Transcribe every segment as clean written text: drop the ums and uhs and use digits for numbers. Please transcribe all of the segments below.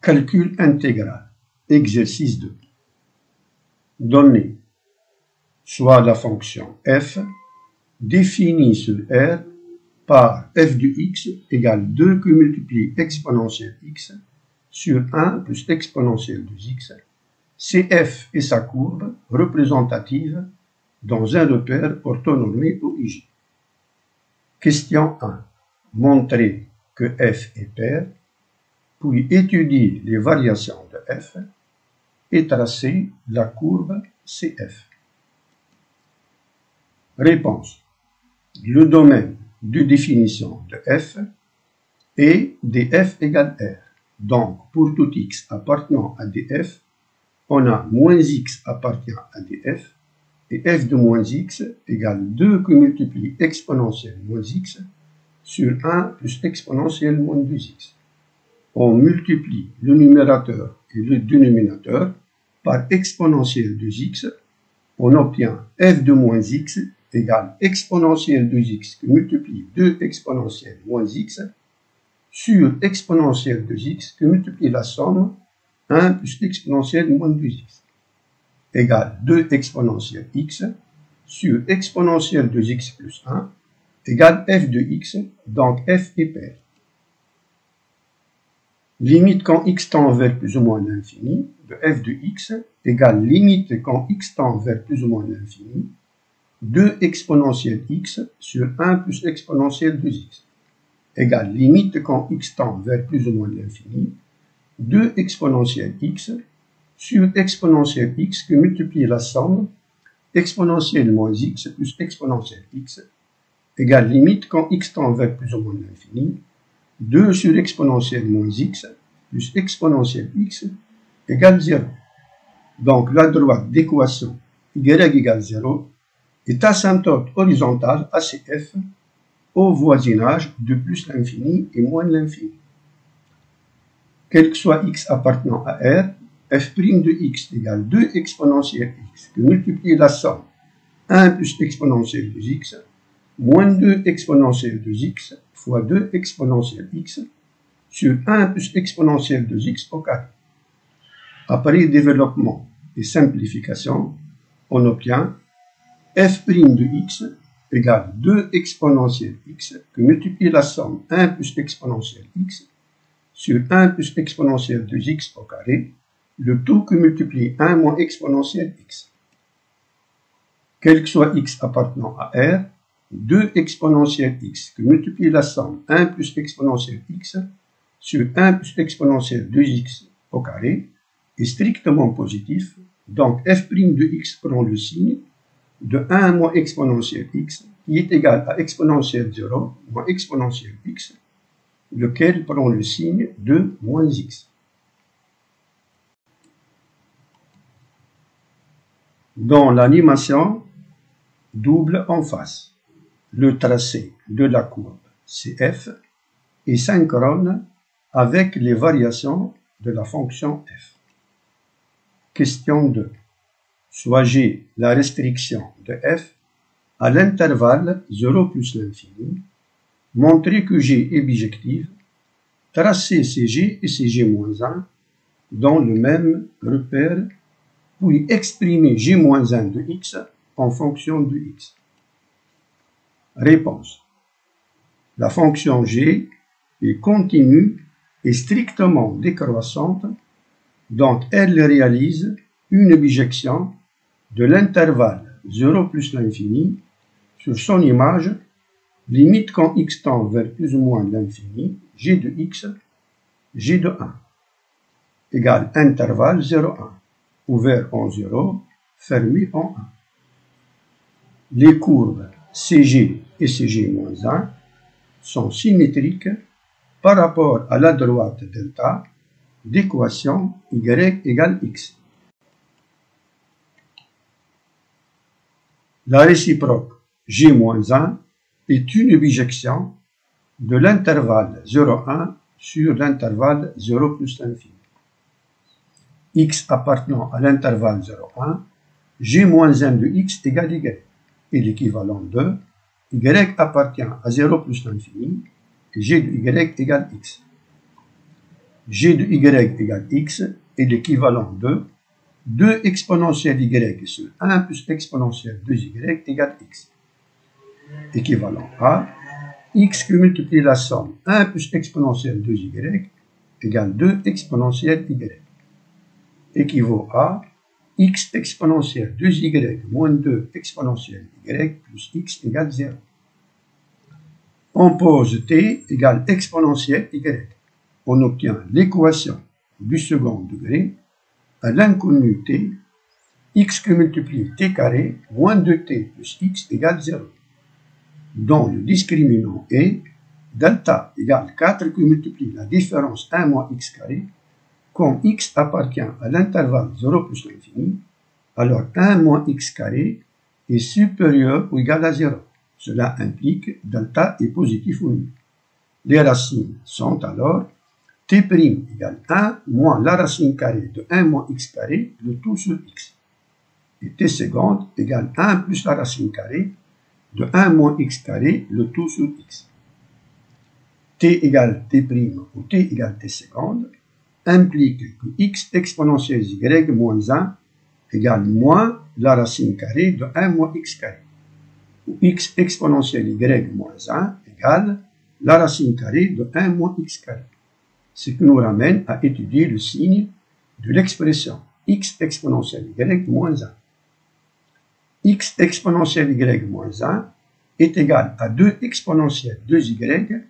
Calcul intégral. Exercice 2. Donner soit la fonction f définie sur R par f de x égale 2 que multiplie exponentielle x sur 1 plus exponentielle de x. C'est f et sa courbe représentative dans un repère orthonormé OIJ. Question 1. Montrer que f est pair, puis étudier les variations de f et tracer la courbe CF. Réponse. Le domaine de définition de f est df égale R. Donc, pour tout x appartenant à df, on a moins x appartient à df, et f de moins x égale 2 que multiplie exponentielle moins x sur 1 plus exponentielle moins 2x. On multiplie le numérateur et le dénominateur par exponentielle 2x, on obtient f de moins x égale exponentielle 2x qui multiplie 2 exponentielle moins x sur exponentielle 2x qui multiplie la somme 1 plus exponentielle moins 2x égale 2 exponentielle x sur exponentielle 2x plus 1 égale f de x, donc f est pair. Limite quand x tend vers plus ou moins l'infini de f de x égale limite quand x tend vers plus ou moins l'infini 2 exponentielle x sur 1 plus exponentielle 2x égale limite quand x tend vers plus ou moins l'infini 2 exponentielle x sur exponentielle x qui multiplie la somme exponentielle moins x plus exponentielle x égale limite quand x tend vers plus ou moins l'infini 2 sur exponentielle moins x plus exponentielle x égale 0. Donc la droite d'équation y égale 0 est asymptote horizontale ACF au voisinage de plus l'infini et moins l'infini. Quel que soit x appartenant à R, f' de x égale 2 exponentielle x que multiplie la somme 1 plus exponentielle de x moins 2 exponentielle de x fois 2 exponentielle x sur 1 plus exponentielle de x au carré. Après développement et simplification, on obtient f' de x égale 2 exponentielle x que multiplie la somme 1 plus exponentielle x sur 1 plus exponentielle de x au carré, le tout que multiplie 1 moins exponentielle x. Quel que soit x appartenant à R, 2 exponentielle x que multiplie la somme 1 plus exponentielle x sur 1 plus exponentielle de x au carré est strictement positif, donc f' de x prend le signe de 1 moins exponentielle x qui est égal à exponentielle 0 moins exponentielle x, lequel prend le signe de moins x. Dans l'animation, double en face. Le tracé de la courbe CF est synchrone avec les variations de la fonction f. Question 2. Soit G la restriction de f à l'intervalle 0 plus l'infini, montrer que G est bijective, tracer Cg et Cg-1 dans le même repère, puis exprimer G-1 de x en fonction de x. Réponse. La fonction G est continue et strictement décroissante, donc elle réalise une bijection de l'intervalle 0 plus l'infini sur son image, limite quand x tend vers plus ou moins l'infini, g de x, g de 1, égale intervalle 0,1, ouvert en 0, fermé en 1. Les courbes CG et CG-1 sont symétriques par rapport à la droite delta d'équation y égale x. La réciproque g-1 est une bijection de l'intervalle 0,1 sur l'intervalle 0 plus l'infini. X appartenant à l'intervalle 0,1, g-1 de x égale y, et l'équivalent de y appartient à 0 plus l'infini, et g de y égale x. g de y égale x est l'équivalent de 2 exponentielle y sur 1 plus exponentielle 2y égale x. Équivalent à x qui multiplie la somme 1 plus exponentielle 2y égale 2 exponentielle y. Équivaut à x exponentielle 2y moins 2 exponentielle y plus x égale 0. On pose t égale exponentielle y. On obtient l'équation du second degré à l'inconnu t, x qui multiplie t carré moins 2t plus x égale 0, dont le discriminant est delta égale 4 qui multiplie la différence 1 moins x carré. Comme x appartient à l'intervalle 0 plus l'infini, alors 1 moins x carré est supérieur ou égal à 0. Cela implique delta est positif ou nul. Les racines sont alors t' égale 1 moins la racine carrée de 1 moins x carré, le tout sur x. Et t seconde égale 1 plus la racine carrée de 1 moins x carré, le tout sur x. T égale t' ou t égale t seconde implique que x exponentielle y moins 1 égale moins la racine carrée de 1 moins x carré, où x exponentielle y moins 1 égale la racine carrée de 1 moins x carré. Ce qui nous ramène à étudier le signe de l'expression x exponentielle y moins 1. X exponentielle y moins 1 est égal à 2 exponentielle 2y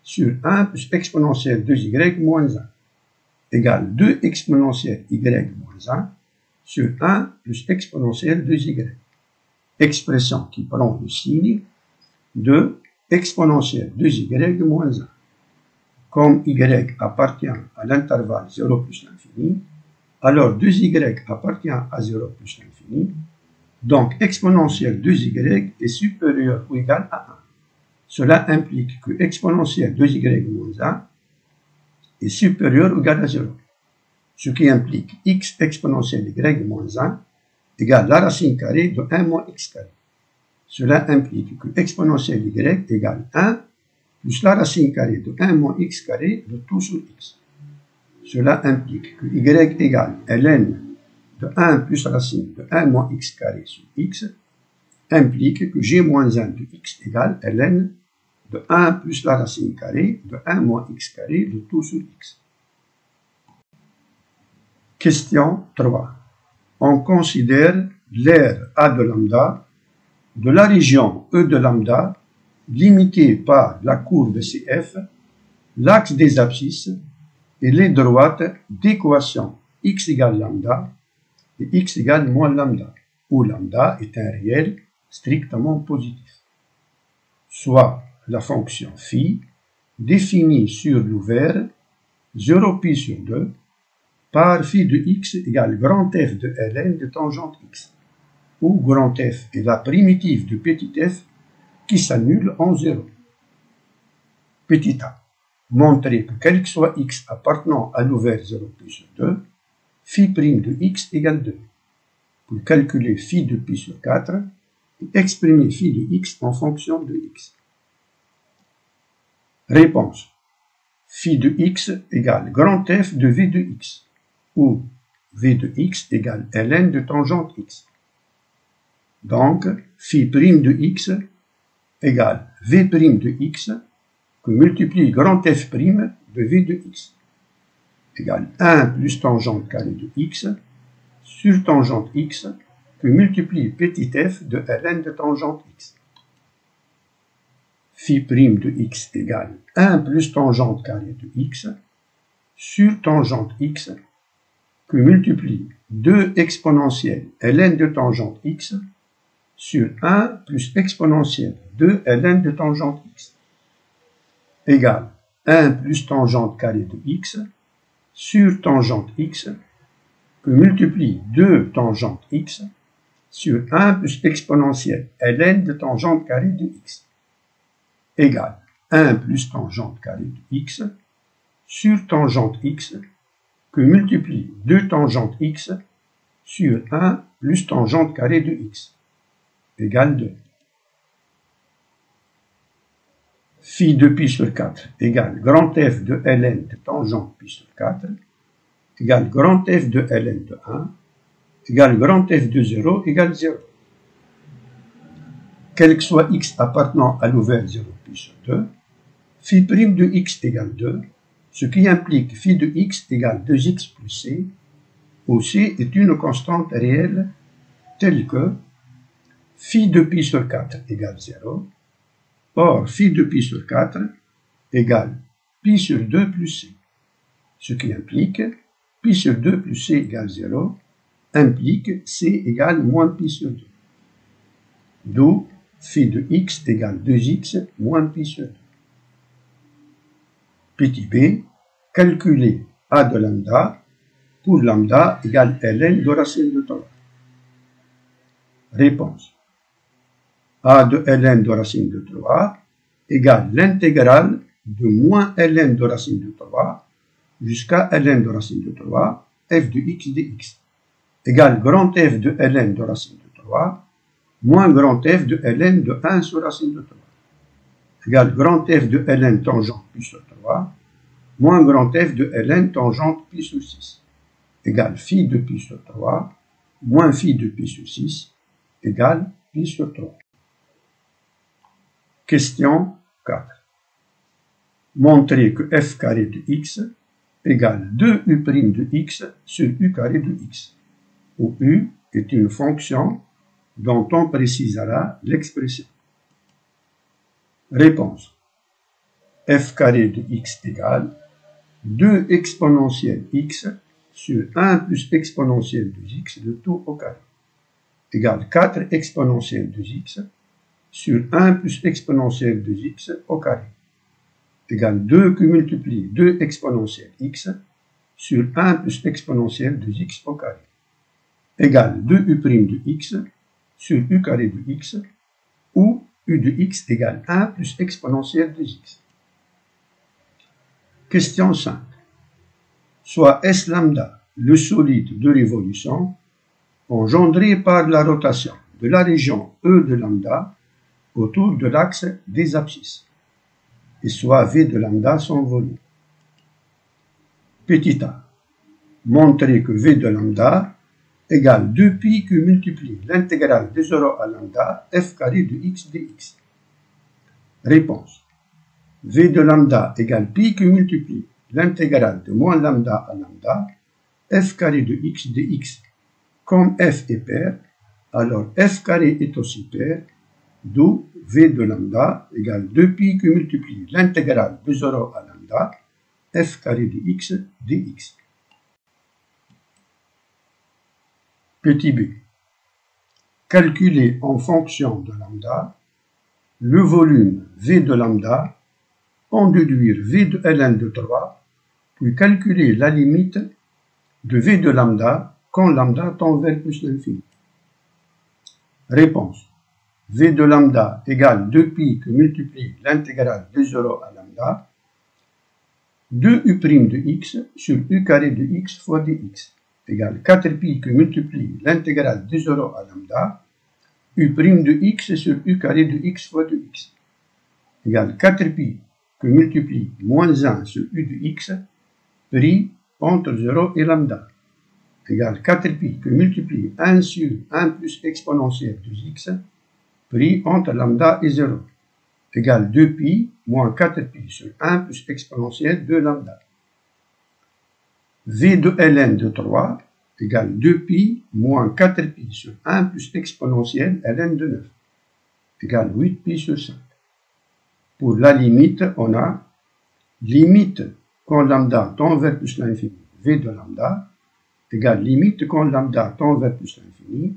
sur 1 plus exponentielle 2y moins 1 égale 2 exponentielle y moins 1 sur 1 plus exponentielle 2y. Expression qui prend le signe de exponentielle 2y moins 1. Comme y appartient à l'intervalle 0 plus l'infini, alors 2y appartient à 0 plus l'infini, donc exponentielle 2y est supérieure ou égale à 1. Cela implique que exponentielle 2y moins 1 est supérieur ou égal à 0, ce qui implique x exponentielle y moins 1 égale la racine carrée de 1 moins x carré. Cela implique que exponentielle y égale 1 plus la racine carrée de 1 moins x carré, le tout sur x. Cela implique que y égale ln de 1 plus la racine de 1 moins x carré sur x, implique que g moins 1 de x égale ln de 1 plus la racine carrée de 1 moins x carré, le tout sur x. Question 3. On considère l'aire A de lambda de la région E de lambda limitée par la courbe CF, l'axe des abscisses et les droites d'équation x égale lambda et x égale moins lambda, où lambda est un réel strictement positif. Soit la fonction phi définie sur l'ouvert 0π sur 2 par phi de x égale grand F de ln de tangente x, où grand F est la primitive de petit f qui s'annule en 0. Petit a. Montrer que quel que soit x appartenant à l'ouvert 0π sur 2, phi' de x égale 2. Pour calculer phi de π sur 4 et exprimer phi de x en fonction de x. Réponse. Phi de x égale grand F de v de x, où v de x égale ln de tangente x. Donc, phi' de x égale v' de x que multiplie grand F' de v de x égale 1 plus tangente carrée de x sur tangente x que multiplie petit f de ln de tangente x. Phi' de x égale 1 plus tangente carrée de x sur tangente x que multiplie 2 exponentielle ln de tangente x sur 1 plus exponentielle 2 ln de tangente x égale 1 plus tangente carrée de x sur tangente x que multiplie 2 tangente x sur 1 plus exponentielle ln de tangente carrée de x égale 1 plus tangente carrée de x sur tangente x que multiplie 2 tangente x sur 1 plus tangente carrée de x égale 2. phi de pi sur 4 égale grand F de ln de tangente pi sur 4 égale grand F de ln de 1 égale grand F de 0 égale 0. Quel que soit x appartenant à l'ouvert 0 pi sur 2, phi prime de x égale 2, ce qui implique phi de x égale 2x plus c, où c est une constante réelle telle que phi de pi sur 4 égale 0, or phi de pi sur 4 égale pi sur 2 plus c, ce qui implique pi sur 2 plus c égale 0, implique c égale moins pi sur 2. D'où phi de x égale 2x moins pi sur 2. Petit b, calculer a de lambda pour lambda égale ln de racine de 3. Réponse. A de ln de racine de 3 égale l'intégrale de moins ln de racine de 3 jusqu'à ln de racine de 3 f de x dx égale grand F de ln de racine de 3 moins grand F de ln de 1 sur racine de 3 égale grand F de ln tangente pi sur 3 moins grand F de ln tangente pi sur 6 égale phi de pi sur 3 moins phi de pi sur 6 égale pi sur 3. Question 4. Montrer que f carré de x égale 2u' de x sur u carré de x, où u est une fonction dont on précisera l'expression. Réponse. F carré de x égale 2 exponentielle x sur 1 plus exponentielle de x de tout au carré égale 4 exponentielle de x sur 1 plus exponentielle de x au carré égale 2 qui multiplie 2 exponentielle x sur 1 plus exponentielle de x au carré égale 2u' de x sur u carré de x, où u de x égale 1 plus exponentielle de x. Question 5. Soit S lambda le solide de révolution engendré par la rotation de la région E de lambda autour de l'axe des abscisses, et soit V de lambda son volume. Petit a. Montrer que V de lambda égale 2pi qui multiplie l'intégrale de 0 à lambda f carré de x dx. Réponse. V de lambda égale pi qui multiplie l'intégrale de moins lambda à lambda f carré de x dx. Comme f est pair, alors f carré est aussi pair, d'où V de lambda égale 2pi qui multiplie l'intégrale de 0 à lambda f carré de x dx. Petit b. Calculer en fonction de lambda le volume V de lambda, en déduire V de ln de 3, puis calculer la limite de V de lambda quand lambda tend vers plus l'infini. Réponse. V de lambda égale 2pi que multiplie l'intégrale de 0 à lambda, 2u' de x sur u carré de x fois dx, égale 4pi que multiplie l'intégrale de 0 à lambda, u' de x sur u carré de x fois de x, égale 4pi que multiplie moins 1 sur u de x, pris entre 0 et lambda, égale 4pi que multiplie 1 sur 1 plus exponentielle de x, pris entre lambda et 0, égale 2pi moins 4pi sur 1 plus exponentielle de lambda. V de ln de 3 égale 2pi moins 4pi sur 1 plus exponentielle ln de 9, égale 8pi sur 5. Pour la limite, on a limite quand lambda tend vers plus l'infini, V de lambda, égale limite quand lambda tend vers plus l'infini,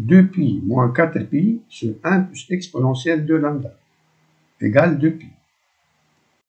2pi moins 4pi sur 1 plus exponentielle de lambda, égale 2pi.